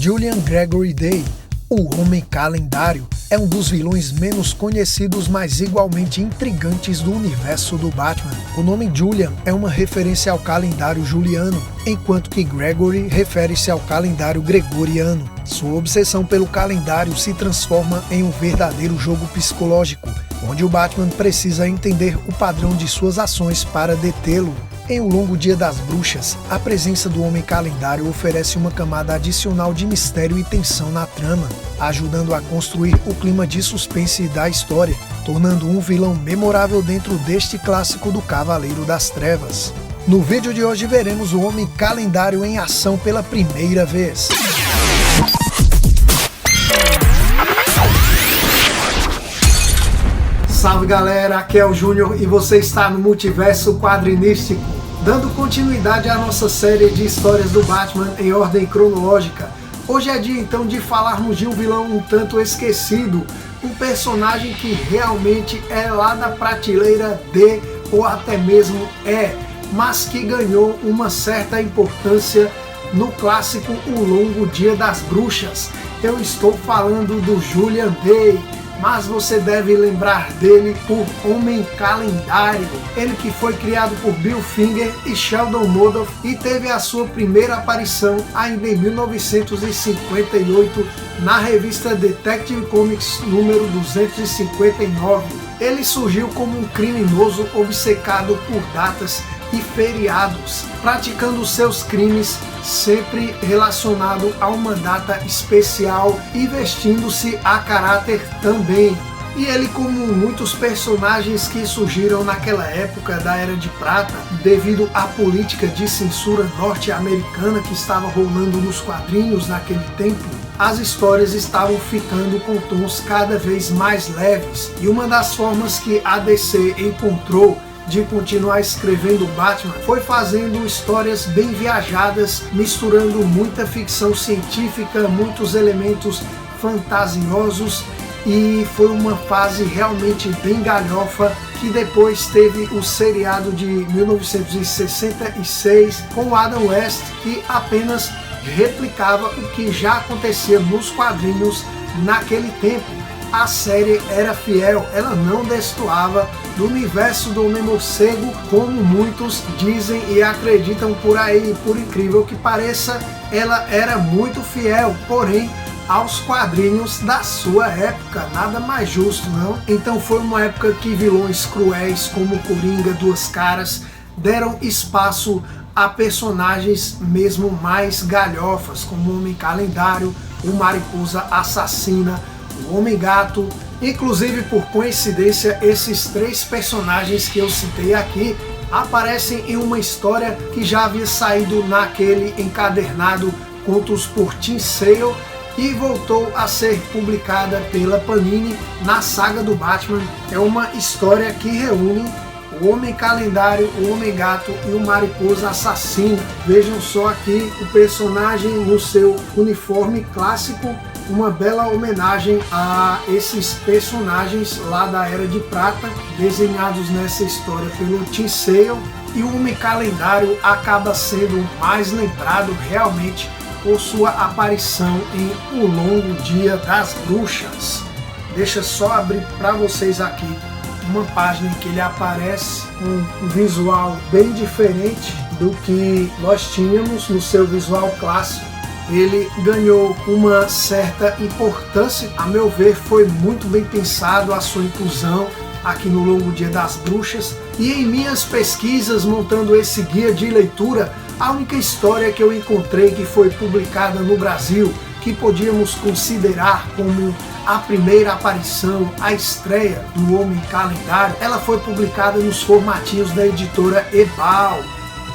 Julian Gregory Day, o Homem Calendário, é um dos vilões menos conhecidos, mas igualmente intrigantes do universo do Batman. O nome Julian é uma referência ao calendário juliano, enquanto que Gregory refere-se ao calendário gregoriano. Sua obsessão pelo calendário se transforma em um verdadeiro jogo psicológico, onde o Batman precisa entender o padrão de suas ações para detê-lo. Em O Longo Dia das Bruxas, a presença do Homem Calendário oferece uma camada adicional de mistério e tensão na trama, ajudando a construir o clima de suspense da história, tornando um vilão memorável dentro deste clássico do Cavaleiro das Trevas. No vídeo de hoje veremos o Homem Calendário em ação pela primeira vez. Salve galera, aqui é o Júnior e você está no Multiverso Quadrinístico, dando continuidade à nossa série de histórias do Batman em ordem cronológica. Hoje é dia então de falarmos de um vilão um tanto esquecido, um personagem que realmente é lá da prateleira D ou até mesmo mas que ganhou uma certa importância no clássico O Longo Dia das Bruxas. Eu estou falando do Julian Day, mas você deve lembrar dele por Homem Calendário, ele que foi criado por Bill Finger e Sheldon Moldoff e teve a sua primeira aparição ainda em 1958 na revista Detective Comics número 259. Ele surgiu como um criminoso obcecado por datas e feriados, praticando seus crimes sempre relacionado a uma data especial e vestindo-se a caráter também. E ele, como muitos personagens que surgiram naquela época da Era de Prata, devido à política de censura norte-americana que estava rolando nos quadrinhos naquele tempo, as histórias estavam ficando com tons cada vez mais leves. E uma das formas que a DC encontrou de continuar escrevendo Batman foi fazendo histórias bem viajadas, misturando muita ficção científica, muitos elementos fantasiosos, e foi uma fase realmente bem galhofa, que depois teve o seriado de 1966 com Adam West, que apenas replicava o que já acontecia nos quadrinhos naquele tempo. A série era fiel, ela não destoava do universo do Homem-Morcego, como muitos dizem e acreditam por aí. Por incrível que pareça, ela era muito fiel, porém aos quadrinhos da sua época, nada mais justo, não? Então foi uma época que vilões cruéis como Coringa, Duas Caras deram espaço a personagens mesmo mais galhofas, como o Homem Calendário, o Mariposa Assassina, o Homem-Gato. Inclusive, por coincidência, esses três personagens que eu citei aqui aparecem em uma história que já havia saído naquele encadernado Contos por Tim Sale e voltou a ser publicada pela Panini na saga do Batman. É uma história que reúne o Homem Calendário, o Homem-Gato e o Mariposa Assassina. Vejam só aqui o personagem no seu uniforme clássico, uma bela homenagem a esses personagens lá da Era de Prata, desenhados nessa história pelo Tim Sale. E o Homem Calendário acaba sendo mais lembrado realmente por sua aparição em O Longo Dia das Bruxas. Deixa só abrir para vocês aqui uma página em que ele aparece com um visual bem diferente do que nós tínhamos no seu visual clássico. Ele ganhou uma certa importância, a meu ver foi muito bem pensado a sua inclusão aqui no Longo Dia das Bruxas. E em minhas pesquisas montando esse guia de leitura, a única história que eu encontrei que foi publicada no Brasil, que podíamos considerar como a primeira aparição, a estreia do Homem Calendário, ela foi publicada nos formatinhos da editora Ebal,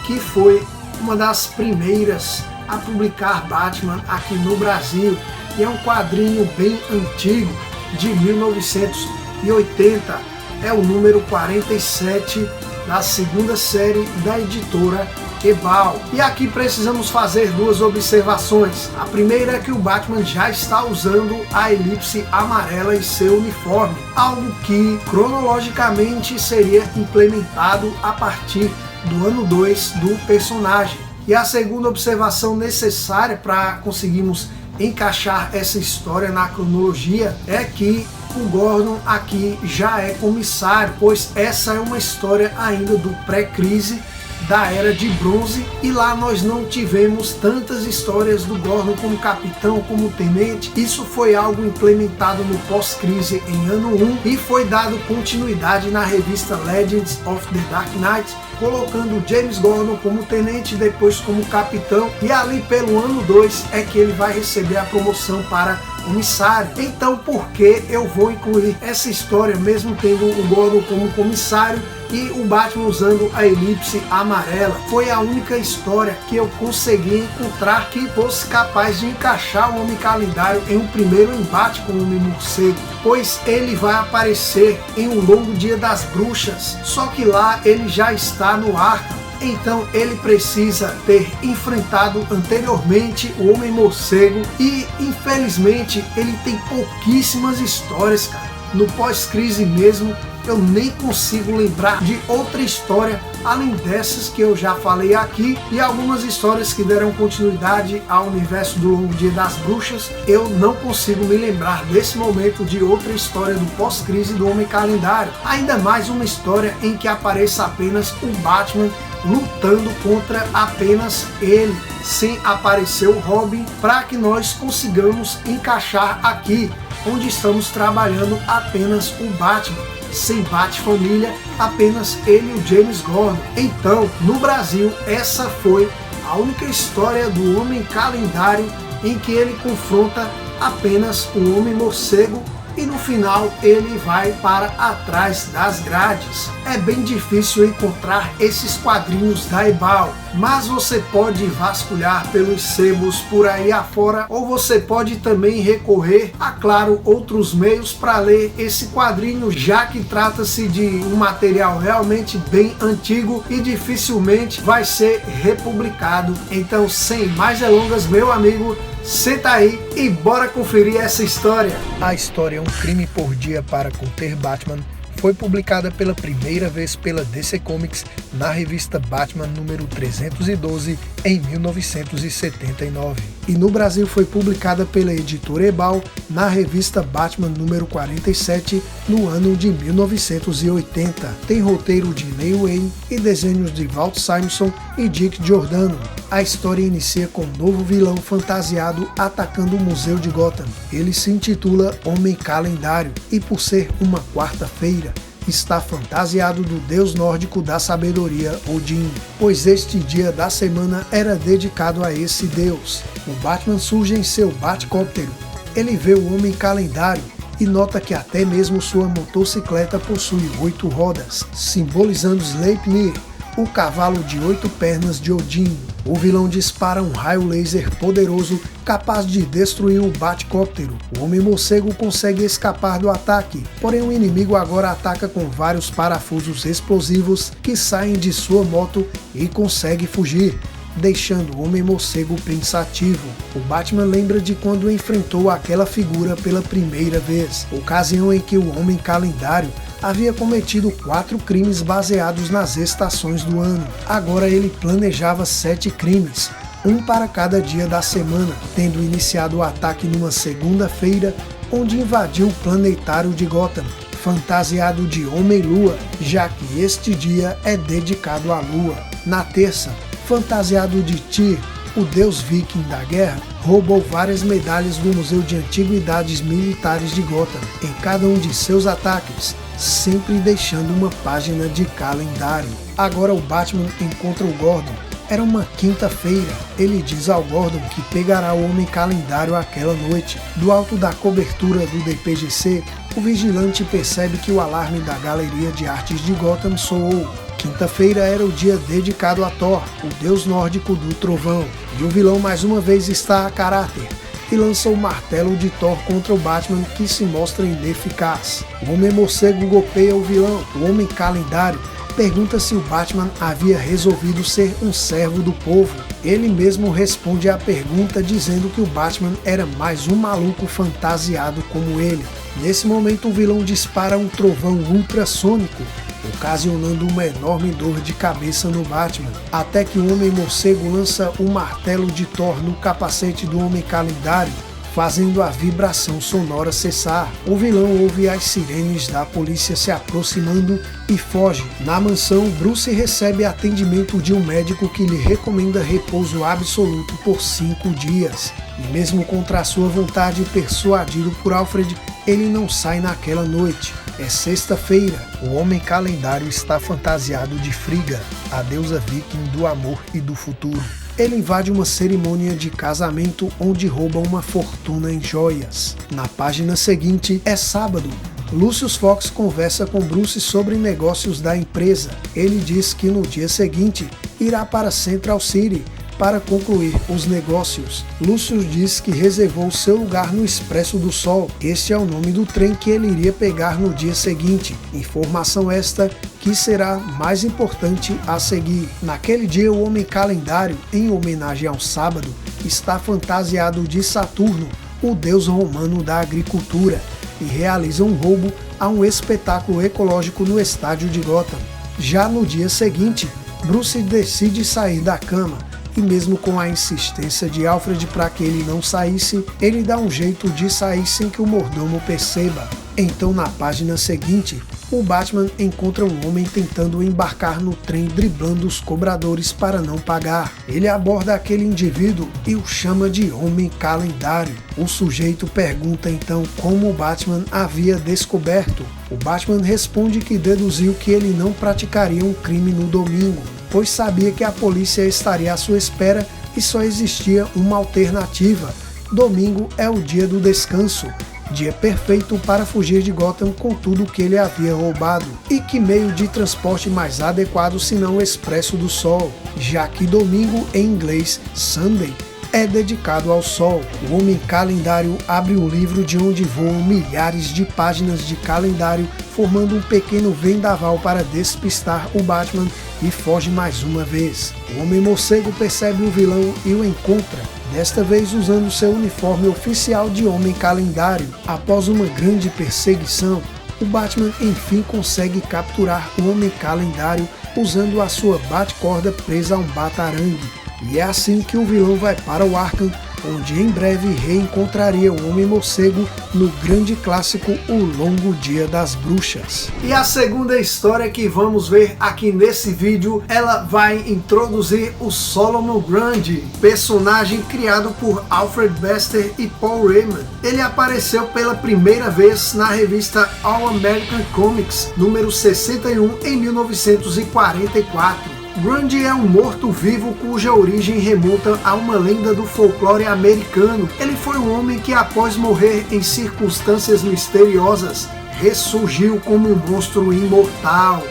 que foi uma das primeiras a publicar Batman aqui no Brasil, e é um quadrinho bem antigo, de 1980, é o número 47 da segunda série da editora Ebal. E aqui precisamos fazer duas observações. A primeira é que o Batman já está usando a elipse amarela em seu uniforme, algo que cronologicamente seria implementado a partir do ano 2 do personagem. E a segunda observação necessária para conseguirmos encaixar essa história na cronologia é que o Gordon aqui já é comissário, pois essa é uma história ainda do pré-crise da Era de Bronze, e lá nós não tivemos tantas histórias do Gordon como capitão, como tenente. Isso foi algo implementado no pós-crise em ano 1 e foi dado continuidade na revista Legends of the Dark Knight, colocando James Gordon como tenente, depois como capitão, e ali pelo ano 2 é que ele vai receber a promoção para comissário. Então por que eu vou incluir essa história mesmo tendo o Gordon como comissário e o Batman usando a elipse amarela? Foi a única história que eu consegui encontrar que fosse capaz de encaixar o Homem Calendário em um primeiro embate com o Homem-Morcego, pois ele vai aparecer em O Longo Dia das Bruxas, só que lá ele já está no Arkham. Então ele precisa ter enfrentado anteriormente o Homem-Morcego e infelizmente ele tem pouquíssimas histórias, cara. No pós-crise mesmo eu nem consigo lembrar de outra história além dessas que eu já falei aqui, e algumas histórias que deram continuidade ao universo do Longo Dia das Bruxas. Eu não consigo me lembrar desse momento de outra história do pós-crise do Homem Calendário, ainda mais uma história em que apareça apenas o Batman lutando contra apenas ele, sem aparecer o Robin, para que nós consigamos encaixar aqui, onde estamos trabalhando apenas o Batman, sem Bat-família, apenas ele e o James Gordon. Então, no Brasil, essa foi a única história do Homem Calendário em que ele confronta apenas o Homem-Morcego e no final ele vai para atrás das grades. É bem difícil encontrar esses quadrinhos da Ebal, mas você pode vasculhar pelos sebos por aí afora, ou você pode também recorrer a, claro, outros meios para ler esse quadrinho, já que trata-se de um material realmente bem antigo e dificilmente vai ser republicado. Então, sem mais delongas, meu amigo, senta aí e bora conferir essa história. A história Um Crime por Dia para Conter Batman foi publicada pela primeira vez pela DC Comics na revista Batman número 312 em 1979. E no Brasil foi publicada pela editora Ebal na revista Batman número 47 no ano de 1980. Tem roteiro de Neil Wayne e desenhos de Walt Simonson e Dick Giordano. A história inicia com um novo vilão fantasiado atacando o Museu de Gotham. Ele se intitula Homem Calendário e, por ser uma quarta-feira, está fantasiado do deus nórdico da sabedoria, Odin, pois este dia da semana era dedicado a esse deus. O Batman surge em seu Batcóptero. Ele vê o Homem Calendário e nota que até mesmo sua motocicleta possui 8 rodas, simbolizando Sleipnir, o cavalo de 8 pernas de Odin. O vilão dispara um raio laser poderoso capaz de destruir o Batcóptero. O Homem-Morcego consegue escapar do ataque, porém o inimigo agora ataca com vários parafusos explosivos que saem de sua moto e consegue fugir, deixando o Homem-Morcego pensativo. O Batman lembra de quando enfrentou aquela figura pela primeira vez, ocasião em que o Homem Calendário havia cometido 4 crimes baseados nas estações do ano. Agora ele planejava 7 crimes, um para cada dia da semana, tendo iniciado o ataque numa segunda-feira, onde invadiu o planetário de Gotham, fantasiado de Homem-Lua, já que este dia é dedicado à Lua. Na terça, fantasiado de Tyr, o deus viking da guerra, roubou várias medalhas do Museu de Antiguidades Militares de Gotham em cada um de seus ataques, sempre deixando uma página de calendário. Agora o Batman encontra o Gordon. Era uma quinta-feira. Ele diz ao Gordon que pegará o Homem Calendário aquela noite. Do alto da cobertura do DPGC, o vigilante percebe que o alarme da Galeria de Artes de Gotham soou. Quinta-feira era o dia dedicado a Thor, o deus nórdico do trovão, e o vilão mais uma vez está a caráter e lança o martelo de Thor contra o Batman, que se mostra ineficaz. O Homem-Morcego golpeia o vilão. O Homem Calendário pergunta se o Batman havia resolvido ser um servo do povo. Ele mesmo responde à pergunta dizendo que o Batman era mais um maluco fantasiado como ele. Nesse momento o vilão dispara um trovão ultrassônico ocasionando uma enorme dor de cabeça no Batman, até que o Homem-Morcego lança o martelo de Thor no capacete do Homem-Calendário, fazendo a vibração sonora cessar. O vilão ouve as sirenes da polícia se aproximando e foge. Na mansão, Bruce recebe atendimento de um médico que lhe recomenda repouso absoluto por 5 dias. E mesmo contra a sua vontade, persuadido por Alfred, ele não sai naquela noite. É sexta-feira. O Homem-Calendário está fantasiado de Frigga, a deusa viking do amor e do futuro. Ele invade uma cerimônia de casamento onde rouba uma fortuna em joias. Na página seguinte, é sábado. Lucius Fox conversa com Bruce sobre negócios da empresa. Ele diz que no dia seguinte irá para Central City para concluir os negócios. Lucius diz que reservou seu lugar no Expresso do Sol. Este é o nome do trem que ele iria pegar no dia seguinte. Informação esta que será mais importante a seguir. Naquele dia, o Homem-Calendário, em homenagem ao sábado, está fantasiado de Saturno, o deus romano da agricultura, e realiza um roubo a um espetáculo ecológico no estádio de Gotham. Já no dia seguinte, Bruce decide sair da cama, e mesmo com a insistência de Alfred para que ele não saísse, ele dá um jeito de sair sem que o mordomo perceba. Então, na página seguinte, o Batman encontra um homem tentando embarcar no trem driblando os cobradores para não pagar. Ele aborda aquele indivíduo e o chama de Homem-Calendário. O sujeito pergunta então como o Batman havia descoberto. O Batman responde que deduziu que ele não praticaria um crime no domingo, pois sabia que a polícia estaria à sua espera e só existia uma alternativa. Domingo é o dia do descanso, dia perfeito para fugir de Gotham com tudo que ele havia roubado. E que meio de transporte mais adequado senão o Expresso do Sol, já que domingo em inglês, Sunday, é dedicado ao sol. O Homem-Calendário abre um livro de onde voam milhares de páginas de calendário, formando um pequeno vendaval para despistar o Batman e foge mais uma vez. O Homem-Morcego percebe o vilão e o encontra, desta vez usando seu uniforme oficial de Homem-Calendário. Após uma grande perseguição, o Batman enfim consegue capturar o Homem-Calendário usando a sua bate-corda presa a um batarangue. E é assim que o vilão vai para o Arkham, onde em breve reencontraria o Homem-Morcego no grande clássico O Longo Dia das Bruxas. E a segunda história que vamos ver aqui nesse vídeo, ela vai introduzir o Solomon Grundy, personagem criado por Alfred Bester e Paul Raymond. Ele apareceu pela primeira vez na revista All American Comics, número 61, em 1944. Grundy é um morto-vivo cuja origem remonta a uma lenda do folclore americano. Ele foi um homem que, após morrer em circunstâncias misteriosas, ressurgiu como um monstro imortal,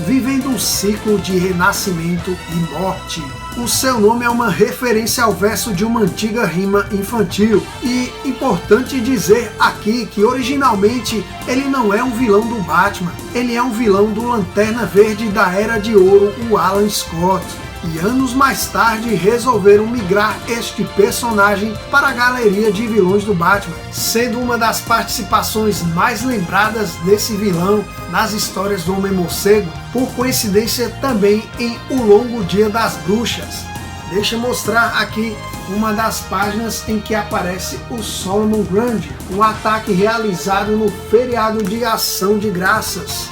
vivendo um ciclo de renascimento e morte. O seu nome é uma referência ao verso de uma antiga rima infantil. E importante dizer aqui que originalmente ele não é um vilão do Batman, ele é um vilão do Lanterna Verde da Era de Ouro, o Alan Scott. E anos mais tarde resolveram migrar este personagem para a galeria de vilões do Batman, sendo uma das participações mais lembradas desse vilão nas histórias do Homem-Morcego, por coincidência também em O Longo Dia das Bruxas. Deixa eu mostrar aqui uma das páginas em que aparece o Solomon Grundy, um ataque realizado no feriado de Ação de Graças.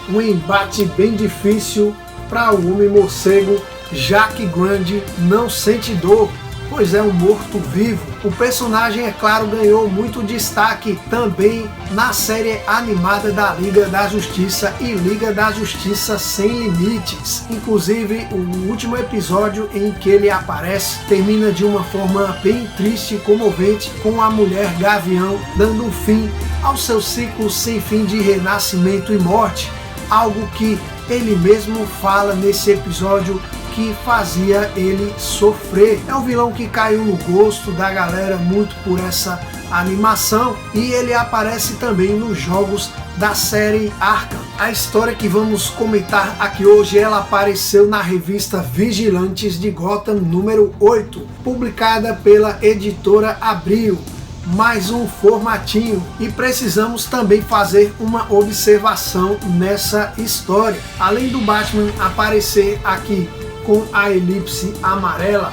Um embate bem difícil para o Homem-Morcego, já que Grundy não sente dor, pois é um morto-vivo. O personagem, é claro, ganhou muito destaque também na série animada da Liga da Justiça e Liga da Justiça Sem Limites. Inclusive, o último episódio em que ele aparece termina de uma forma bem triste e comovente, com a Mulher Gavião dando um fim ao seu ciclo sem fim de renascimento e morte, algo que ele mesmo fala nesse episódio que fazia ele sofrer. É um vilão que caiu no gosto da galera muito por essa animação, e ele aparece também nos jogos da série Arkham. A história que vamos comentar aqui hoje, ela apareceu na revista Vigilantes de Gotham número 8, publicada pela editora Abril. mais um formatinho e precisamos também fazer uma observação nessa história. Além do Batman aparecer aqui com a elipse amarela,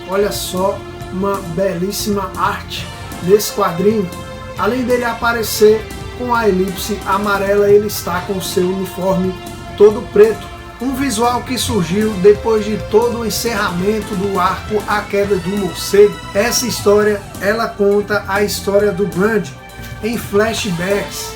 olha só, uma belíssima arte nesse quadrinho. Além dele aparecer com a elipse amarela, ele está com seu uniforme todo preto. Um visual que surgiu depois de todo o encerramento do arco A Queda do Morcego. Essa história, ela conta a história do Grande em flashbacks.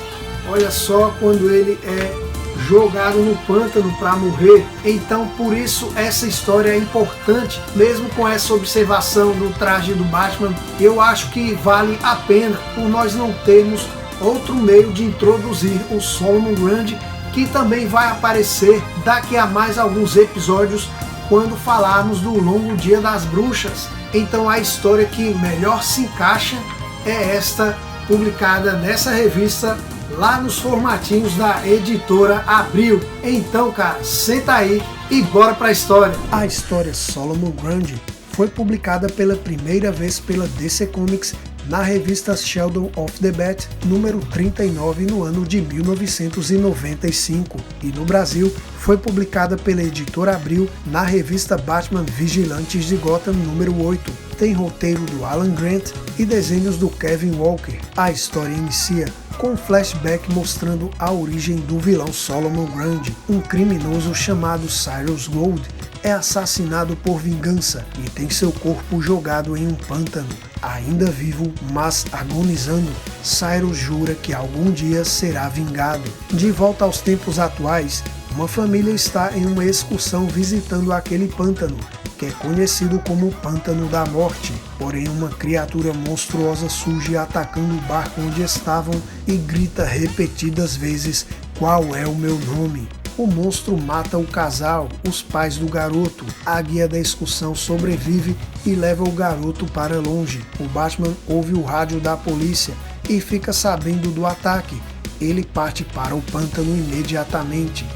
Olha só, quando ele é jogado no pântano para morrer. Então, por isso essa história é importante, mesmo com essa observação do traje do Batman. Eu acho que vale a pena, por nós não termos outro meio de introduzir o Solomon Grundy, que também vai aparecer daqui a mais alguns episódios quando falarmos do Longo Dia das Bruxas. Então a história que melhor se encaixa é esta, publicada nessa revista lá nos formatinhos da editora Abril. Então, cara, senta aí e bora pra história. A história Solomon Grundy foi publicada pela primeira vez pela DC Comics na revista Sheldon of the Bat, número 39, no ano de 1995, e no Brasil foi publicada pela editora Abril na revista Batman Vigilantes de Gotham, número 8. Tem roteiro do Alan Grant e desenhos do Kevin Walker. A história inicia com um flashback mostrando a origem do vilão Solomon Grundy. Um criminoso chamado Cyrus Gold é assassinado por vingança e tem seu corpo jogado em um pântano. Ainda vivo, mas agonizando, Cyrus jura que algum dia será vingado. De volta aos tempos atuais, uma família está em uma excursão visitando aquele pântano, que é conhecido como o Pântano da Morte. Porém, uma criatura monstruosa surge atacando o barco onde estavam e grita repetidas vezes: "Qual é o meu nome?". O monstro mata o casal, os pais do garoto. A guia da excursão sobrevive e leva o garoto para longe. O Batman ouve o rádio da polícia e fica sabendo do ataque. Ele parte para o pântano imediatamente.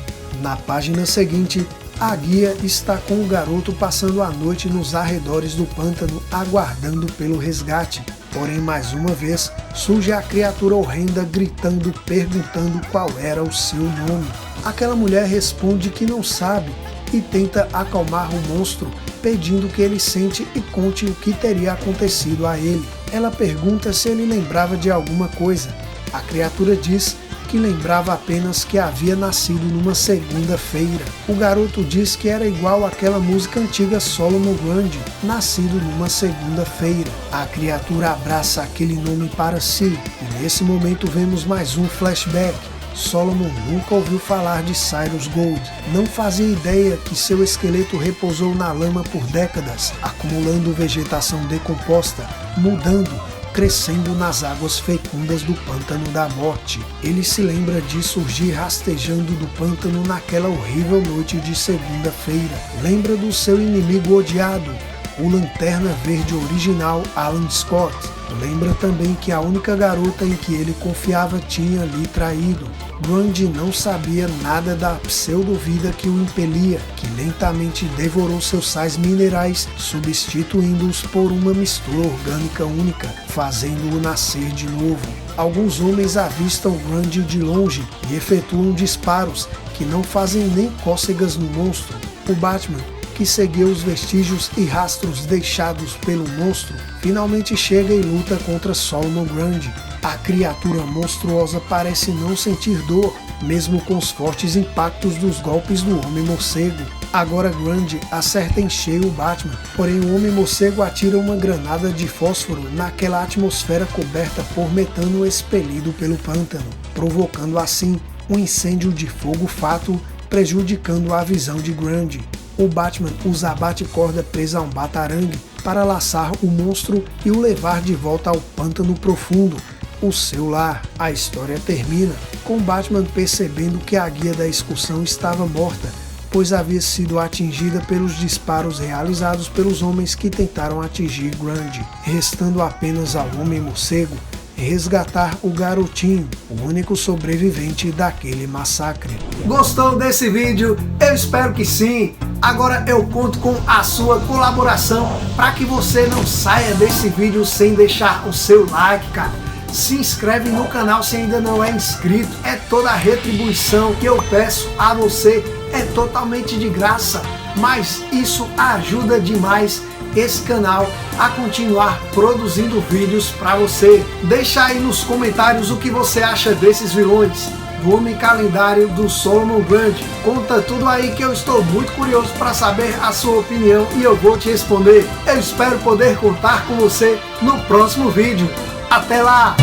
Na página seguinte, a guia está com o garoto passando a noite nos arredores do pântano, aguardando pelo resgate. Porém, mais uma vez, surge a criatura horrenda gritando, perguntando qual era o seu nome. Aquela mulher responde que não sabe e tenta acalmar o monstro, pedindo que ele sente e conte o que teria acontecido a ele. Ela pergunta se ele lembrava de alguma coisa. A criatura diz que lembrava apenas que havia nascido numa segunda-feira. O garoto diz que era igual àquela música antiga Solomon Grundy, nascido numa segunda-feira. A criatura abraça aquele nome para si e nesse momento vemos mais um flashback. Solomon nunca ouviu falar de Cyrus Gold, não fazia ideia que seu esqueleto repousou na lama por décadas, acumulando vegetação decomposta, mudando, crescendo nas águas fecundas do Pântano da Morte. Ele se lembra de surgir rastejando do pântano naquela horrível noite de segunda-feira. Lembra do seu inimigo odiado, o Lanterna Verde original Alan Scott. Lembra também que a única garota em que ele confiava tinha lhe traído. Grundy não sabia nada da pseudo-vida que o impelia, que lentamente devorou seus sais minerais, substituindo-os por uma mistura orgânica única, fazendo-o nascer de novo. Alguns homens avistam Grundy de longe e efetuam disparos que não fazem nem cócegas no monstro. O Batman, que seguiu os vestígios e rastros deixados pelo monstro, finalmente chega e luta contra Solomon Grundy. A criatura monstruosa parece não sentir dor, mesmo com os fortes impactos dos golpes do Homem-Morcego. Agora Grundy acerta em cheio o Batman, porém o Homem-Morcego atira uma granada de fósforo naquela atmosfera coberta por metano expelido pelo pântano, provocando assim um incêndio de fogo-fato, prejudicando a visão de Grundy. O Batman usa a bate-corda presa a um batarangue para laçar o monstro e o levar de volta ao pântano profundo, o seu lar. A história termina com Batman percebendo que a guia da excursão estava morta, pois havia sido atingida pelos disparos realizados pelos homens que tentaram atingir Grundy, restando apenas ao Homem-Morcego resgatar o garotinho, o único sobrevivente daquele massacre. Gostou desse vídeo? Eu espero que sim! Agora eu conto com a sua colaboração para que você não saia desse vídeo sem deixar o seu like, cara. Se inscreve no canal se ainda não é inscrito. É toda a retribuição que eu peço a você, é totalmente de graça, mas isso ajuda demais esse canal a continuar produzindo vídeos para você. Deixa aí nos comentários o que você acha desses vilões do Homem Calendário do Solomon Grundy. Conta tudo aí que eu estou muito curioso para saber a sua opinião e eu vou te responder. Eu espero poder contar com você no próximo vídeo. Até lá!